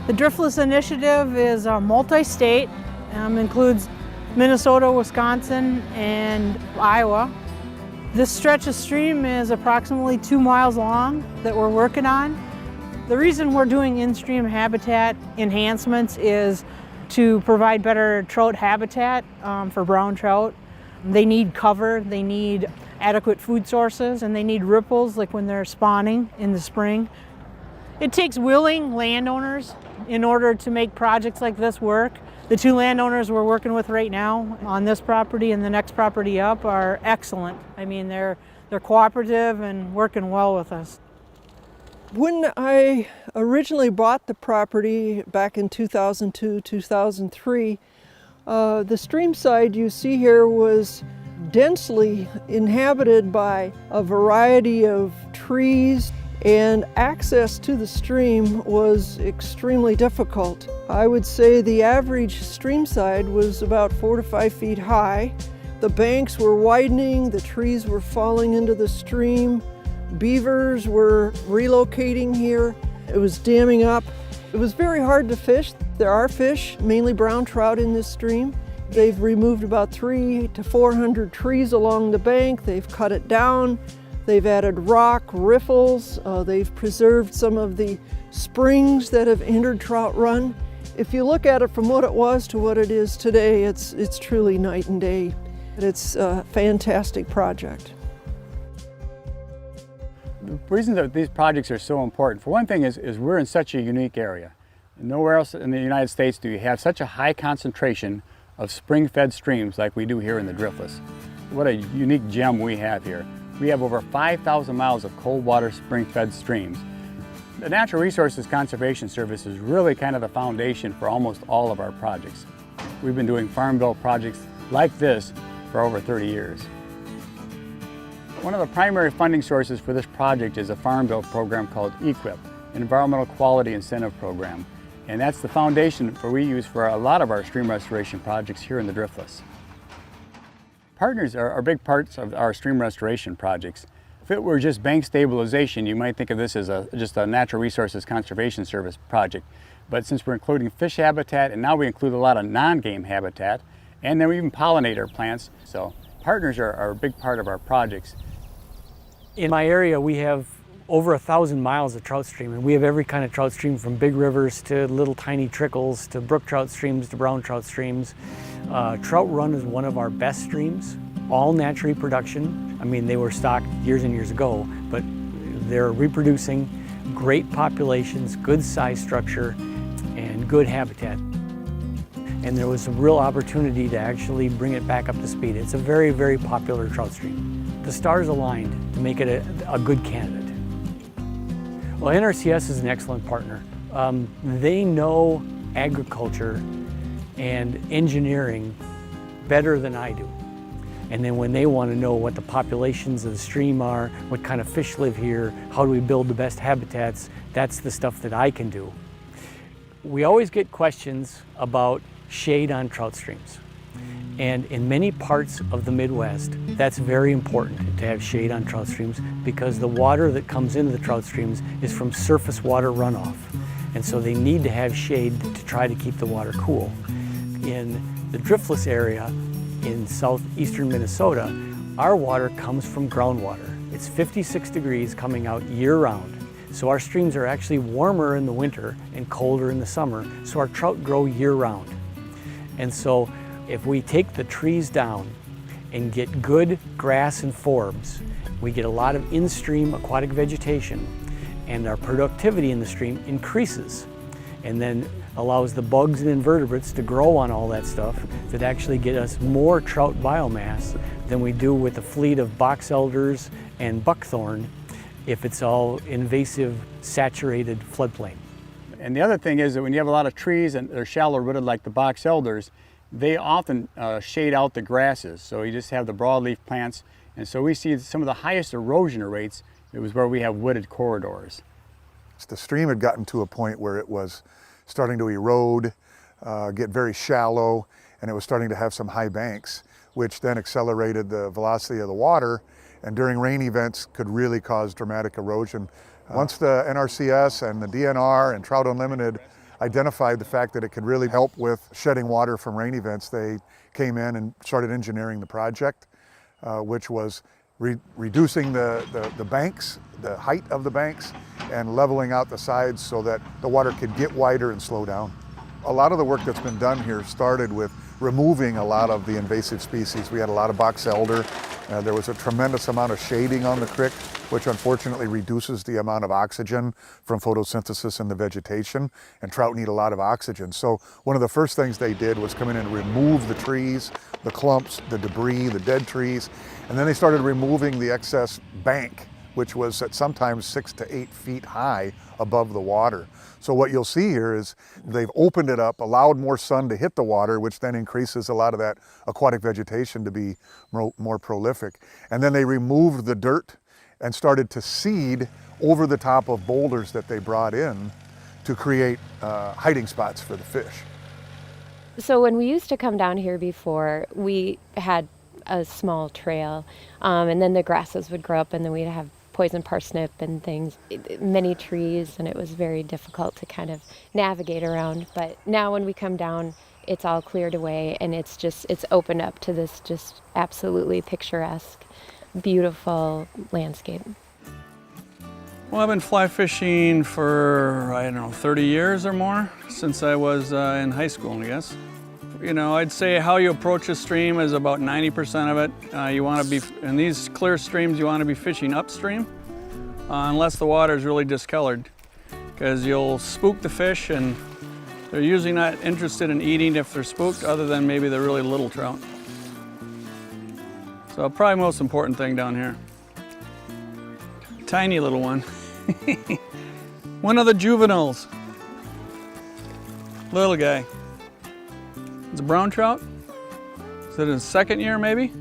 The Driftless Initiative is multi-state, includes Minnesota, Wisconsin, and Iowa. This stretch of stream is approximately 2 miles long that we're working on. The reason we're doing in-stream habitat enhancements is to provide better trout habitat for brown trout. They need cover, they need adequate food sources, and they need ripples like when they're spawning in the spring. It takes willing landowners in order to make projects like this work. The 2 landowners we're working with right now on this property and the next property up are excellent. I mean, they're cooperative and working well with us. When I originally bought the property back in 2002, 2003, the stream side you see here was densely inhabited by a variety of trees, and access to the stream was extremely difficult. I would say the average stream side was about 4 to 5 feet high. The banks were widening, the trees were falling into the stream. Beavers were relocating here. It was damming up. It was very hard to fish. There are fish, mainly brown trout, in this stream. They've removed about 300 to 400 trees along the bank. They've cut it down. They've added rock, riffles. They've preserved some of the springs that have hindered trout run. If you look at it from what it was to what it is today, it's truly night and day. It's a fantastic project. The reason that these projects are so important, for one thing, is we're in such a unique area. Nowhere else in the United States do you have such a high concentration of spring-fed streams like we do here in the Driftless. What a unique gem we have here. We have over 5,000 miles of cold water spring-fed streams. The Natural Resources Conservation Service is really kind of the foundation for almost all of our projects. We've been doing farm bill projects like this for over 30 years. One of the primary funding sources for this project is a farm bill program called EQIP, Environmental Quality Incentive Program. And that's the foundation we use for a lot of our stream restoration projects here in the Driftless. Partners are big parts of our stream restoration projects. If it were just bank stabilization, you might think of this as just a Natural Resources Conservation Service project. But since we're including fish habitat, and now we include a lot of non-game habitat, and then we even pollinate our plants, so partners are a big part of our projects. In my area, we have over 1,000 miles of trout stream, and we have every kind of trout stream, from big rivers to little tiny trickles to brook trout streams to brown trout streams. Trout Run is one of our best streams, all natural reproduction. I mean, they were stocked years and years ago, but they're reproducing, great populations, good size structure, and good habitat. And there was a real opportunity to actually bring it back up to speed. It's a very, very popular trout stream. The stars aligned to make it a good candidate. Well, NRCS is an excellent partner. They know agriculture and engineering better than I do. And then when they want to know what the populations of the stream are, what kind of fish live here, how do we build the best habitats, that's the stuff that I can do. We always get questions about shade on trout streams. And in many parts of the Midwest, that's very important to have shade on trout streams, because the water that comes into the trout streams is from surface water runoff. And so they need to have shade to try to keep the water cool. In the Driftless area in southeastern Minnesota, our water comes from groundwater. It's 56 degrees coming out year-round. So our streams are actually warmer in the winter and colder in the summer, so our trout grow year-round. And so if we take the trees down and get good grass and forbs, we get a lot of in-stream aquatic vegetation, and our productivity in the stream increases, and then allows the bugs and invertebrates to grow on all that stuff that actually get us more trout biomass than we do with a fleet of box elders and buckthorn if it's all invasive, saturated floodplain. And the other thing is that when you have a lot of trees and they're shallow rooted like the box elders, they often shade out the grasses. So you just have the broadleaf plants. And so we see some of the highest erosion rates. It was where we have wooded corridors. The stream had gotten to a point where it was starting to erode, get very shallow, and it was starting to have some high banks, which then accelerated the velocity of the water, and during rain events could really cause dramatic erosion. Once the NRCS and the DNR and Trout Unlimited identified the fact that it could really help with shedding water from rain events, they came in and started engineering the project, which was reducing the banks, the height of the banks, and leveling out the sides so that the water could get wider and slow down. A lot of the work that's been done here started with removing a lot of the invasive species. We had a lot of box elder. There was a tremendous amount of shading on the creek, which unfortunately reduces the amount of oxygen from photosynthesis in the vegetation, and trout need a lot of oxygen. So one of the first things they did was come in and remove the trees, the clumps, the debris, the dead trees, and then they started removing the excess bank, which was at sometimes 6 to 8 feet high above the water. So what you'll see here is they've opened it up, allowed more sun to hit the water, which then increases a lot of that aquatic vegetation to be more prolific. And then they removed the dirt and started to seed over the top of boulders that they brought in to create hiding spots for the fish. So when we used to come down here before, we had a small trail, and then the grasses would grow up, and then we'd have poison parsnip and things, many trees, and it was very difficult to kind of navigate around. But now when we come down, it's all cleared away, and it's opened up to this just absolutely picturesque, beautiful landscape. Well, I've been fly fishing for, I don't know, 30 years or more, since I was in high school, I guess. You know, I'd say how you approach a stream is about 90% of it. You want to be, in these clear streams, you want to be fishing upstream, unless the water is really discolored, because you'll spook the fish, and they're usually not interested in eating if they're spooked, other than maybe the really little trout. So probably most important thing down here. Tiny little one. One of the juveniles. Little guy. It's a brown trout. Is it in his second year, maybe?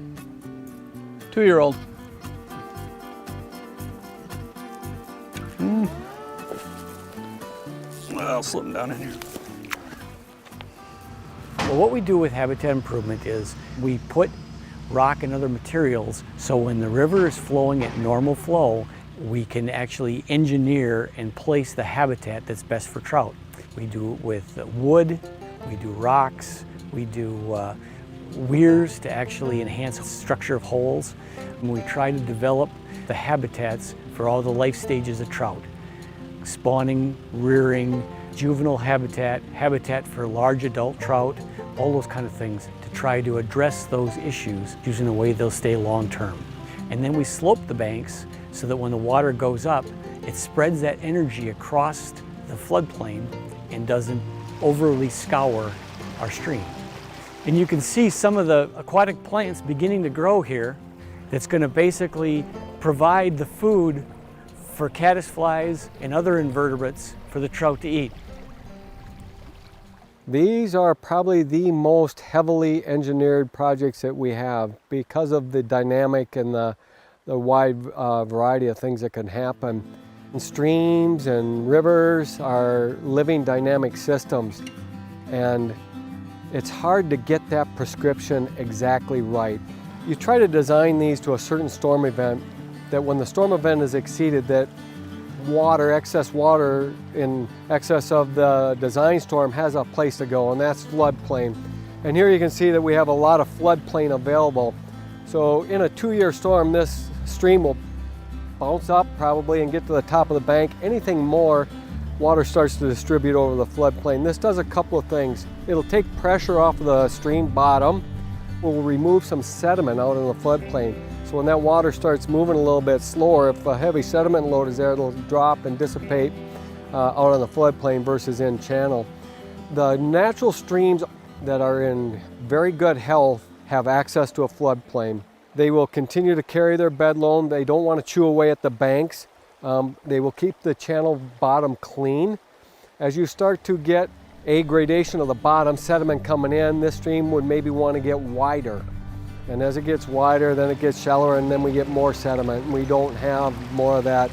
2-year-old. I'll slip him down in here. Well, what we do with habitat improvement is we put rock and other materials so when the river is flowing at normal flow, we can actually engineer and place the habitat that's best for trout. We do it with wood, we do rocks, we do weirs to actually enhance the structure of holes. And we try to develop the habitats for all the life stages of trout. Spawning, rearing, juvenile habitat, habitat for large adult trout, all those kind of things to try to address those issues using a way they'll stay long term. And then we slope the banks so that when the water goes up, it spreads that energy across the floodplain and doesn't overly scour our stream. And you can see some of the aquatic plants beginning to grow here that's going to basically provide the food for caddisflies and other invertebrates for the trout to eat. These are probably the most heavily engineered projects that we have because of the dynamic and the wide variety of things that can happen. And streams and rivers are living dynamic systems, and it's hard to get that prescription exactly right. You try to design these to a certain storm event that when the storm event is exceeded, that water, excess water in excess of the design storm has a place to go, and that's floodplain. And here you can see that we have a lot of floodplain available. So in a 2-year storm, this stream will bounce up probably and get to the top of the bank. Anything more, water starts to distribute over the floodplain. This does a couple of things. It'll take pressure off of the stream bottom. We'll remove some sediment out in the floodplain. So when that water starts moving a little bit slower, if a heavy sediment load is there, it'll drop and dissipate out on the floodplain versus in channel. The natural streams that are in very good health have access to a floodplain. They will continue to carry their bed loam. They don't want to chew away at the banks. They will keep the channel bottom clean. As you start to get a gradation of the bottom, sediment coming in, this stream would maybe want to get wider. And as it gets wider, then it gets shallower, and then we get more sediment. We don't have more of that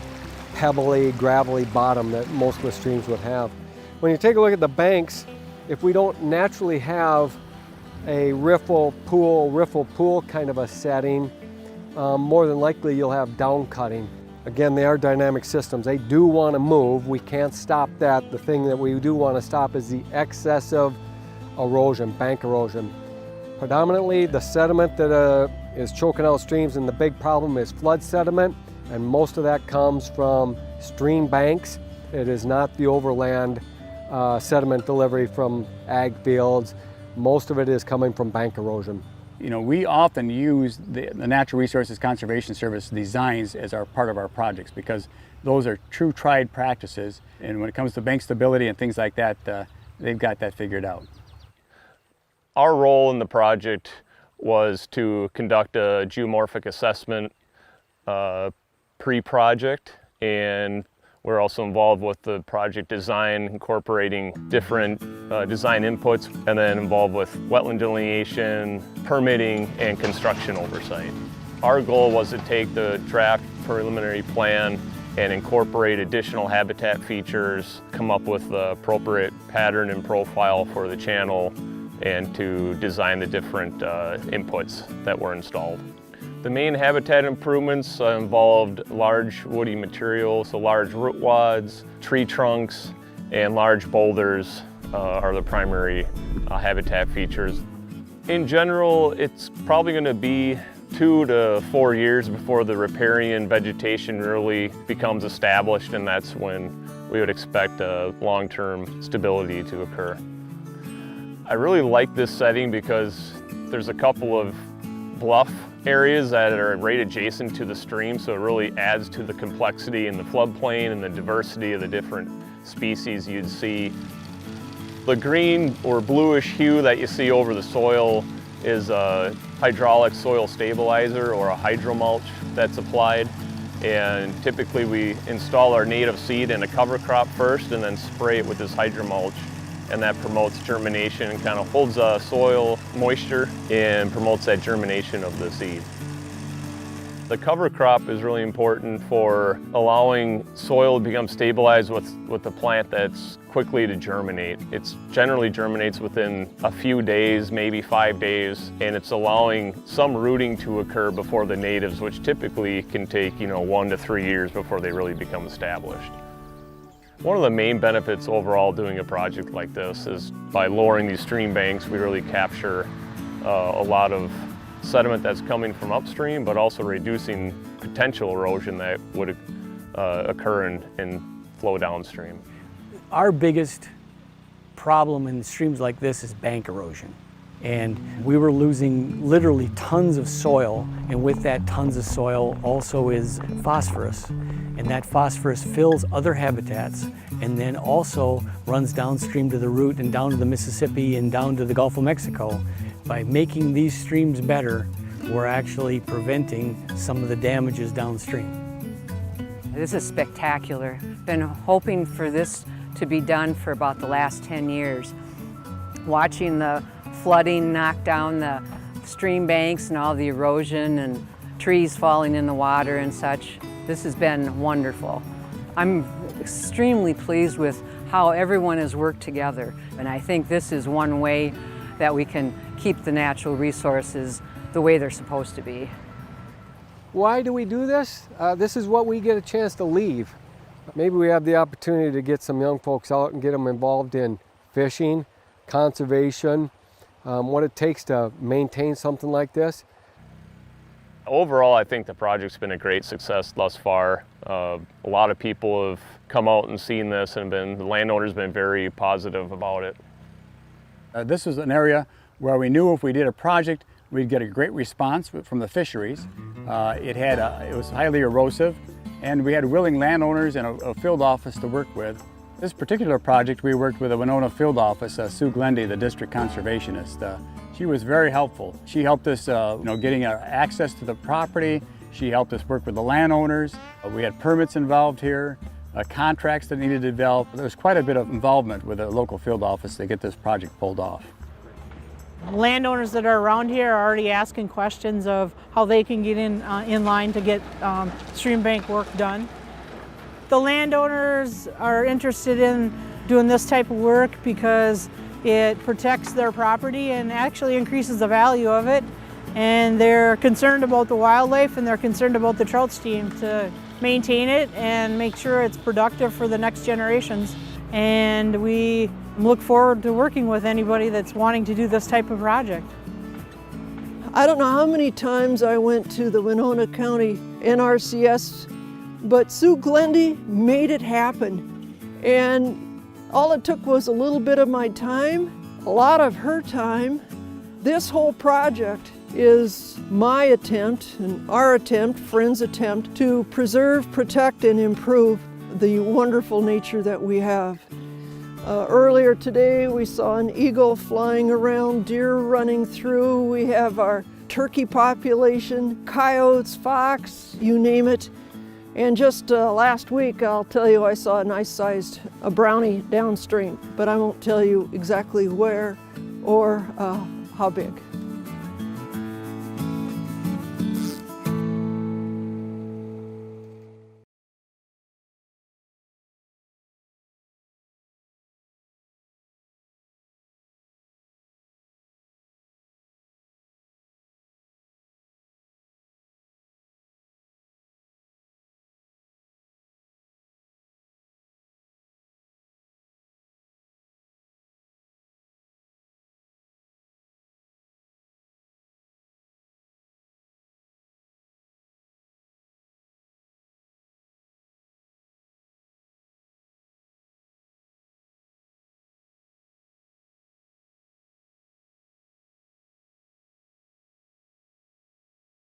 pebbly, gravelly bottom that most of the streams would have. When you take a look at the banks, if we don't naturally have a riffle pool kind of a setting, more than likely you'll have down cutting. Again, they are dynamic systems. They do want to move. We can't stop that. The thing that we do want to stop is the excessive erosion, bank erosion. Predominantly, the sediment that is choking out streams, and the big problem is flood sediment, and most of that comes from stream banks. It is not the overland sediment delivery from ag fields. Most of it is coming from bank erosion. You know, we often use the Natural Resources Conservation Service designs as part of our projects because those are true tried practices, and when it comes to bank stability and things like that, they've got that figured out. Our role in the project was to conduct a geomorphic assessment pre-project, and we're also involved with the project design, incorporating different design inputs, and then involved with wetland delineation, permitting, and construction oversight. Our goal was to take the draft preliminary plan and incorporate additional habitat features, come up with the appropriate pattern and profile for the channel, and to design the different inputs that were installed. The main habitat improvements involved large woody material, so large root wads, tree trunks, and large boulders are the primary habitat features. In general, it's probably going to be 2 to 4 years before the riparian vegetation really becomes established, and that's when we would expect long-term stability to occur. I really like this setting because there's a couple of bluff areas that are right adjacent to the stream, so it really adds to the complexity in the floodplain and the diversity of the different species you'd see. The green or bluish hue that you see over the soil is a hydraulic soil stabilizer or a hydromulch that's applied, and typically we install our native seed in a cover crop first and then spray it with this hydromulch, and that promotes germination and kind of holds soil moisture and promotes that germination of the seed. The cover crop is really important for allowing soil to become stabilized with the plant that's quickly to germinate. It generally germinates within a few days, maybe 5 days, and it's allowing some rooting to occur before the natives, which typically can take 1 to 3 years before they really become established. One of the main benefits overall doing a project like this is by lowering these stream banks, we really capture a lot of sediment that's coming from upstream, but also reducing potential erosion that would occur and flow downstream. Our biggest problem in streams like this is bank erosion. And we were losing literally tons of soil, and with that tons of soil also is phosphorus. And that phosphorus fills other habitats and then also runs downstream to the root and down to the Mississippi and down to the Gulf of Mexico. By making these streams better, we're actually preventing some of the damages downstream. This is spectacular. Been hoping for this to be done for about the last 10 years. Watching the flooding knock down the stream banks and all the erosion and trees falling in the water and such. This has been wonderful. I'm extremely pleased with how everyone has worked together, and I think this is one way that we can keep the natural resources the way they're supposed to be. Why do we do this? This is what we get a chance to leave. Maybe we have the opportunity to get some young folks out and get them involved in fishing, conservation, what it takes to maintain something like this. Overall, I think the project's been a great success thus far. A lot of people have come out and seen this, and the landowner's been very positive about it. This is an area where we knew if we did a project, we'd get a great response from the fisheries. It was highly erosive, and we had willing landowners and a field office to work with. This particular project, we worked with a Winona field office, Sue Glendy, the district conservationist. She was very helpful. She helped us getting access to the property. She helped us work with the landowners. We had permits involved here, contracts that needed to develop. There was quite a bit of involvement with the local field office to get this project pulled off. Landowners that are around here are already asking questions of how they can get in line to get stream bank work done. The landowners are interested in doing this type of work because it protects their property and actually increases the value of it. And they're concerned about the wildlife, and they're concerned about the trout stream to maintain it and make sure it's productive for the next generations. And we look forward to working with anybody that's wanting to do this type of project. I don't know how many times I went to the Winona County NRCS, but Sue Glendy made it happen. And all it took was a little bit of my time, a lot of her time. This whole project is my attempt and our attempt, friends' attempt, to preserve, protect, and improve the wonderful nature that we have. Earlier today we saw an eagle flying around, deer running through. We have our turkey population, coyotes, fox, you name it. And just last week, I'll tell you, I saw a nice-sized brownie downstream, but I won't tell you exactly where or how big.